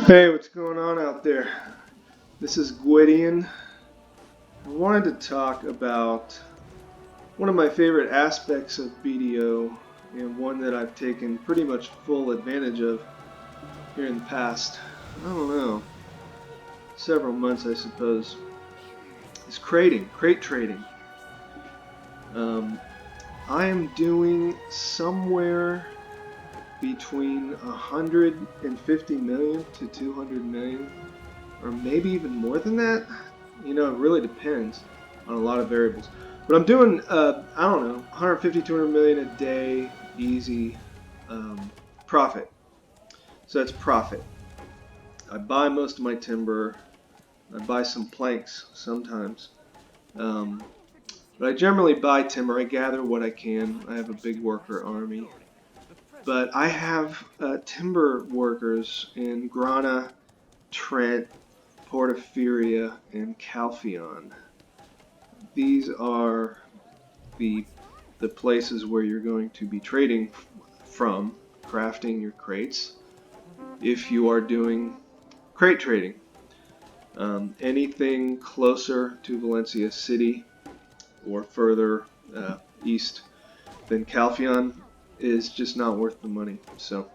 Hey, what's going on out there? This is Gwydion. I wanted to talk about one of my favorite aspects of BDO and one that I've taken pretty much full advantage of here in the past, I don't know, several months I suppose, is crate trading. I am doing somewhere between 150 million to 200 million, or maybe even more than that. You know, it really depends on a lot of variables. But I'm doing, I don't know, 150, 200 million a day, easy profit. So that's profit. I buy most of my timber. I buy some planks sometimes. But I generally buy timber. I gather what I can. I have a big worker army. But I have timber workers in Grana, Trent, Epheria and Calpheon. These are the places where you're going to be trading from, crafting your crates, if you are doing crate trading. Anything closer to Valencia City or further east than Calpheon is just not worth the money. So,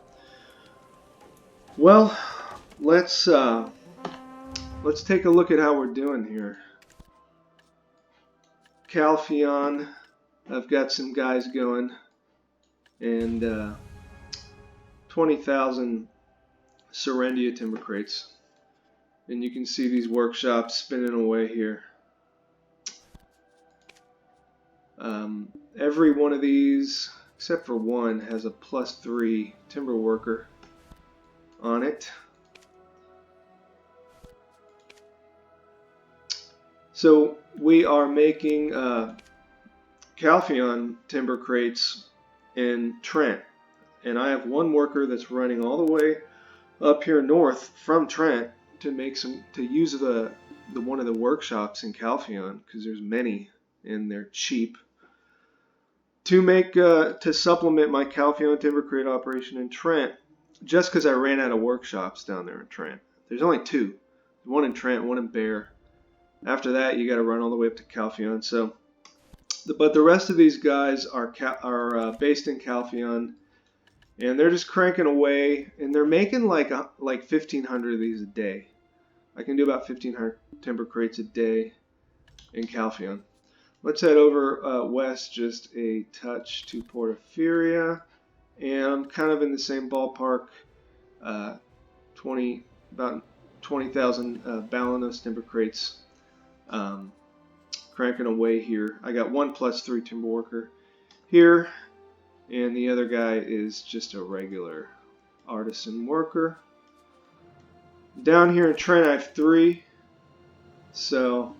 well, let's take a look at how we're doing here. Calpheon, I've got some guys going, and 20,000 Serendia timber crates. And you can see these workshops spinning away here. Every one of these, except for one, has a +3 timber worker on it. So we are making Calpheon timber crates in Trent, and I have one worker that's running all the way up here north from Trent to use the one of the workshops in Calpheon, because there's many and they're cheap, to make to supplement my Calpheon timber crate operation in Trent, just because I ran out of workshops down there in Trent. There's only two, one in Trent, one in Bear. After that, you got to run all the way up to Calpheon. So, but the rest of these guys are based in Calpheon, and they're just cranking away, and they're making like 1,500 of these a day. I can do about 1,500 timber crates a day in Calpheon. Let's head over west just a touch to Epheria, and I'm kind of in the same ballpark. About 20,000 Balanos timber crates. Cranking away here. I got one +3 timber worker here, and the other guy is just a regular artisan worker. Down here in Trent I have 3, so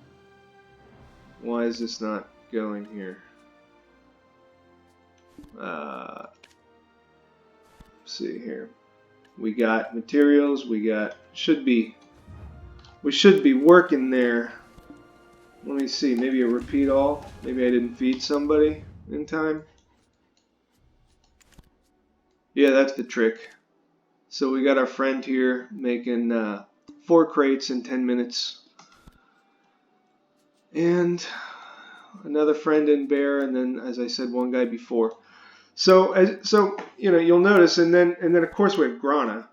why is this not going here? Let's see here. We got materials, we should be working there. Let me see, maybe a repeat all. Maybe I didn't feed somebody in time. Yeah, that's the trick. So we got our friend here making 4 crates in 10 minutes. And another friend in Bear, and then, as I said, one guy before. So you know, you'll notice, and then of course we have Grana,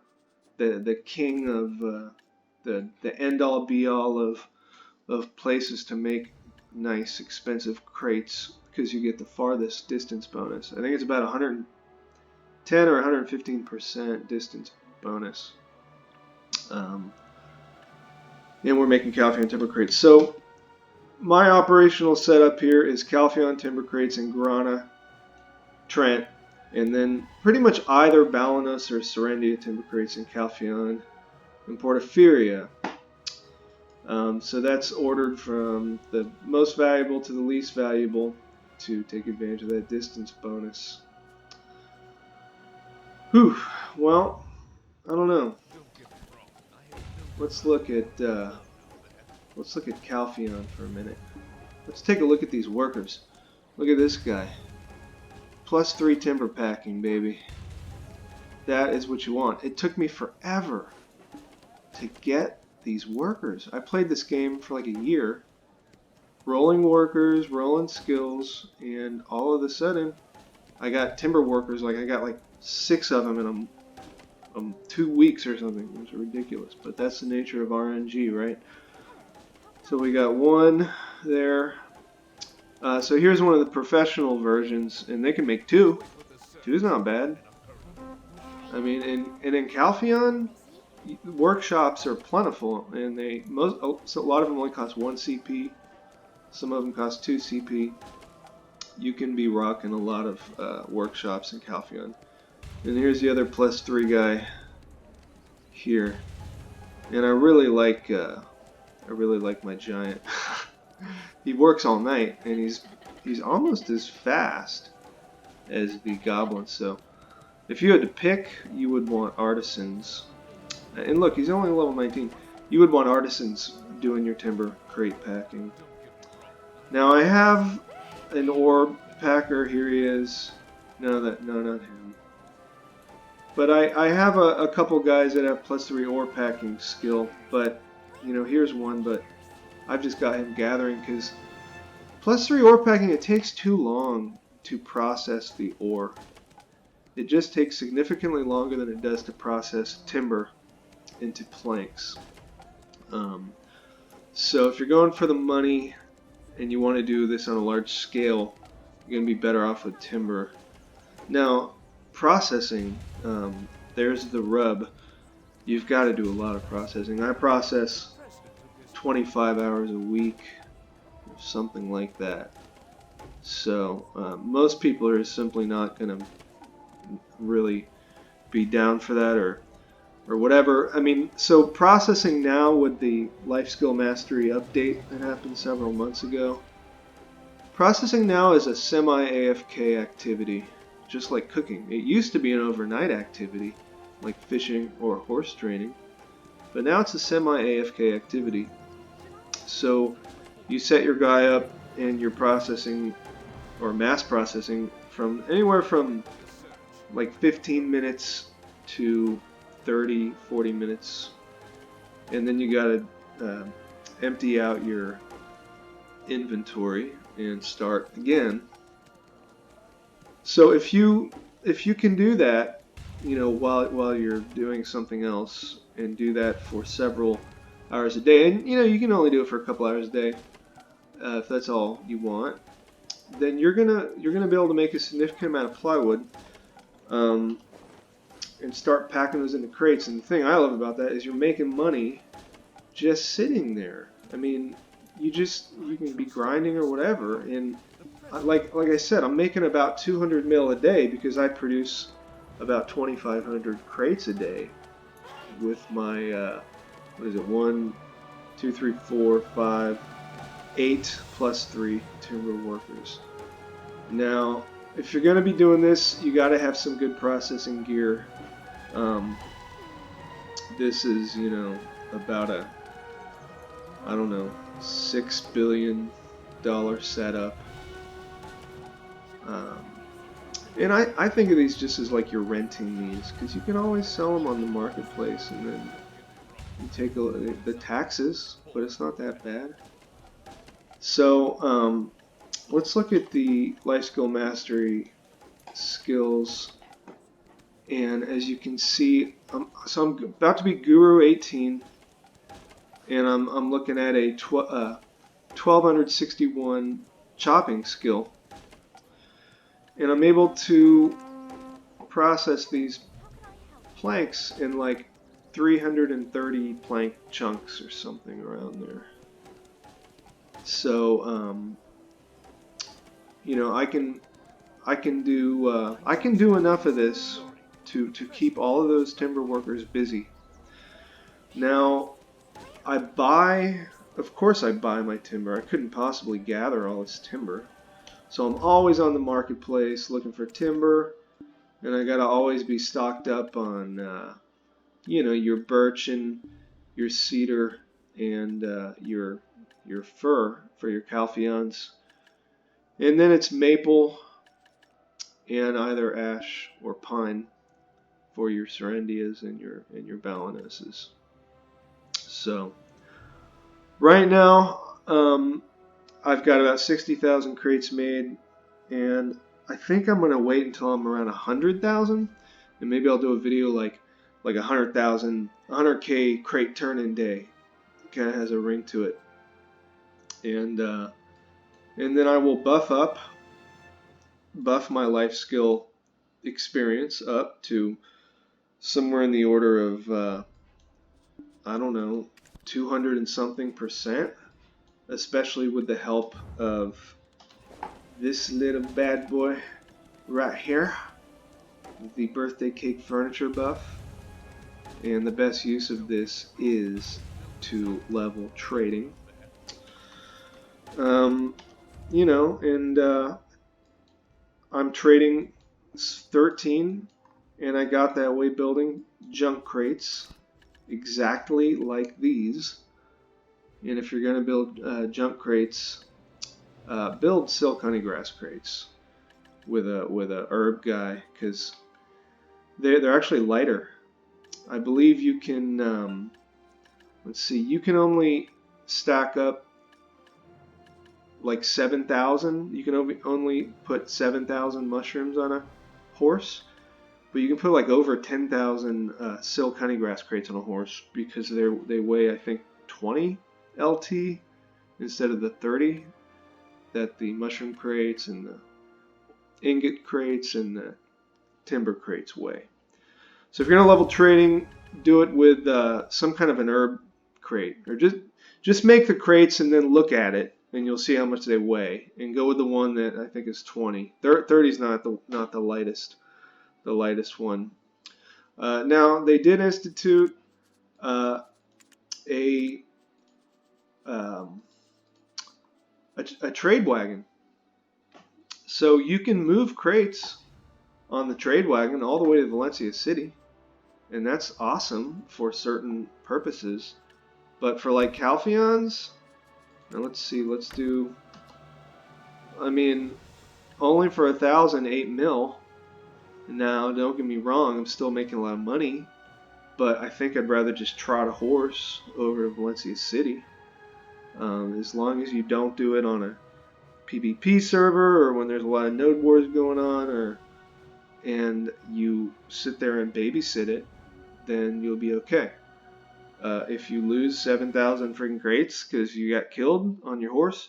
the king of the end all be all of places to make nice expensive crates, because you get the farthest distance bonus. I think it's about 110 or 115% distance bonus. And we're making Calpheon timber crates. So my operational setup here is Calpheon timber crates in Grana, Trent, and then pretty much either Balanos or Serendia timber crates in Calpheon and Epheria. So that's ordered from the most valuable to the least valuable to take advantage of that distance bonus. Whew. Well, I don't know. Let's look at Calpheon for a minute. Let's take a look at these workers. Look at this guy. +3 timber packing, baby. That is what you want. It took me forever to get these workers. I played this game for like a year, rolling workers, rolling skills, and all of a sudden I got timber workers. Like I got like 6 of them in 2 weeks or something. It was ridiculous, but that's the nature of RNG, right? So we got 1 there. So here's one of the professional versions, and they can make 2. 2 is not bad. I mean, and in Calpheon, workshops are plentiful, and so a lot of them only cost 1 CP. Some of them cost 2 CP. You can be rocking a lot of workshops in Calpheon. And here's the other +3 guy here, and I really like my giant. He works all night, and he's almost as fast as the goblins. So if you had to pick, you would want artisans. And look, he's only level 19. You would want artisans doing your timber crate packing. Now I have an ore packer. Here he is. No, not him. But I have a couple guys that have +3 ore packing skill. But you know, here's one. But I've just got him gathering because +3 ore packing, it takes too long to process the ore. It just takes significantly longer than it does to process timber into planks. So if you're going for the money and you want to do this on a large scale, you're going to be better off with timber. Now, processing, there's the rub. You've got to do a lot of processing. I process 25 hours a week, or something like that. So most people are simply not going to really be down for that, or whatever. I mean, so processing now with the Life Skill Mastery update that happened several months ago, processing now is a semi-AFK activity, just like cooking. It used to be an overnight activity, like fishing or horse training, but now it's a semi-AFK activity. So you set your guy up and you're processing, or mass processing, from anywhere from like 15 minutes to 30, 40 minutes, and then you gotta empty out your inventory and start again. So if you can do that, you know, while you're doing something else, and do that for several hours a day, and you know you can only do it for a couple hours a day, if that's all you want, then you're gonna be able to make a significant amount of plywood. And start packing those into crates. And the thing I love about that is you're making money just sitting there. I mean, you can be grinding or whatever, and like I said, I'm making about 200 mil a day because I produce about 2,500 crates a day with my what is it, 1, 2, 3, 4, 5, 8 +3 timber workers. Now, if you're going to be doing this, you got to have some good processing gear. This is, you know, about a, I don't know, $6 billion setup. And I think of these just as like you're renting these, because you can always sell them on the marketplace, and then you take the taxes, but it's not that bad. So let's look at the Life Skill Mastery skills. And as you can see, so I'm about to be Guru 18, and I'm looking at a 1261 chopping skill, and I'm able to process these planks in like 330 plank chunks or something around there. So you know, I can do enough of this to keep all of those timber workers busy. Now, of course I buy my timber. I couldn't possibly gather all this timber. So I'm always on the marketplace looking for timber, and I gotta always be stocked up on, you know, your birch and your cedar and your fir for your Calpheons. And then it's maple and either ash or pine for your Serendias and your Balanoses. So right now, I've got about 60,000 crates made, and I think I'm gonna wait until I'm around 100,000, and maybe I'll do a video like 100,000, 100K crate turn-in day. Kind of has a ring to it, and then I will buff my life skill experience up to somewhere in the order of I don't know, 200 and something %, especially with the help of this little bad boy right here, the birthday cake furniture buff. And the best use of this is to level trading. You know, and I'm trading 13, and I got that way building junk crates exactly like these. And if you're going to build junk crates, build silk honeygrass crates with a herb guy, because they're actually lighter. I believe you can let's see, you can only stack up like 7,000. You can only put 7,000 mushrooms on a horse, but you can put like over 10,000 silk honeygrass crates on a horse, because they weigh, I think, 20 LT instead of the 30 that the mushroom crates and the ingot crates and the timber crates weigh. So if you're gonna level trading, do it with some kind of an herb crate, or just make the crates and then look at it, and you'll see how much they weigh, and go with the one that I think is 20. 30 is not the lightest one. Now they did institute a trade wagon, so you can move crates on the trade wagon all the way to Valencia City, and that's awesome for certain purposes. But for like Calpheons, now let's see, let's do, I mean, only for 1,000, 8 mil. Now, don't get me wrong, I'm still making a lot of money, but I think I'd rather just trot a horse over to Valencia City. As long as you don't do it on a PvP server, or when there's a lot of node wars going on, and you sit there and babysit it, then you'll be okay. If you lose 7,000 freaking crates because you got killed on your horse,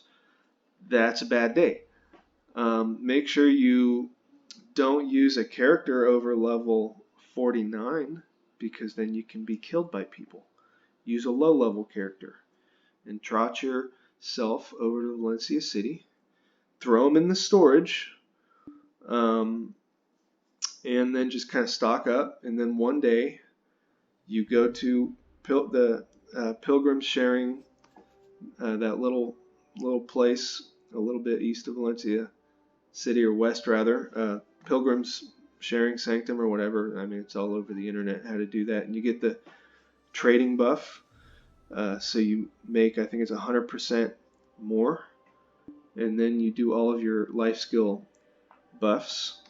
that's a bad day. Make sure you don't use a character over level 49, because then you can be killed by people. Use a low level character and trot yourself over to Valencia City, throw them in the storage, and then just kind of stock up, and then one day you go to the Pilgrims sharing, that little place a little bit east of Valencia City, or west rather, Pilgrims sharing sanctum or whatever. I mean, it's all over the internet how to do that, and you get the trading buff, so you make, I think it's 100% more, and then you do all of your life skill buffs,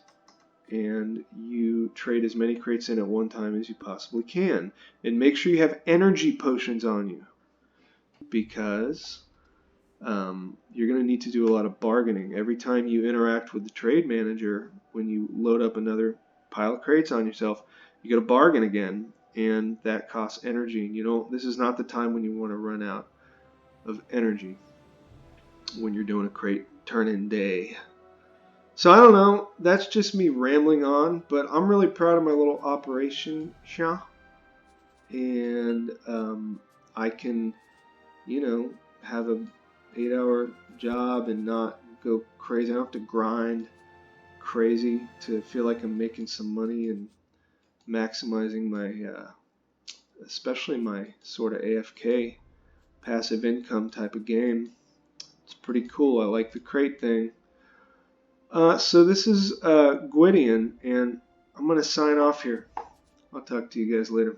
and you trade as many crates in at one time as you possibly can. And make sure you have energy potions on you, because you're going to need to do a lot of bargaining. Every time you interact with the trade manager, when you load up another pile of crates on yourself, you got to bargain again, and that costs energy. This is not the time when you want to run out of energy when you're doing a crate turn-in day. So I don't know, that's just me rambling on, but I'm really proud of my little operation, and I can, have a 8-hour job and not go crazy. I don't have to grind crazy to feel like I'm making some money and maximizing my, especially my sort of AFK passive income type of game. It's pretty cool. I like the crate thing. So this is Gwydion, and I'm going to sign off here. I'll talk to you guys later.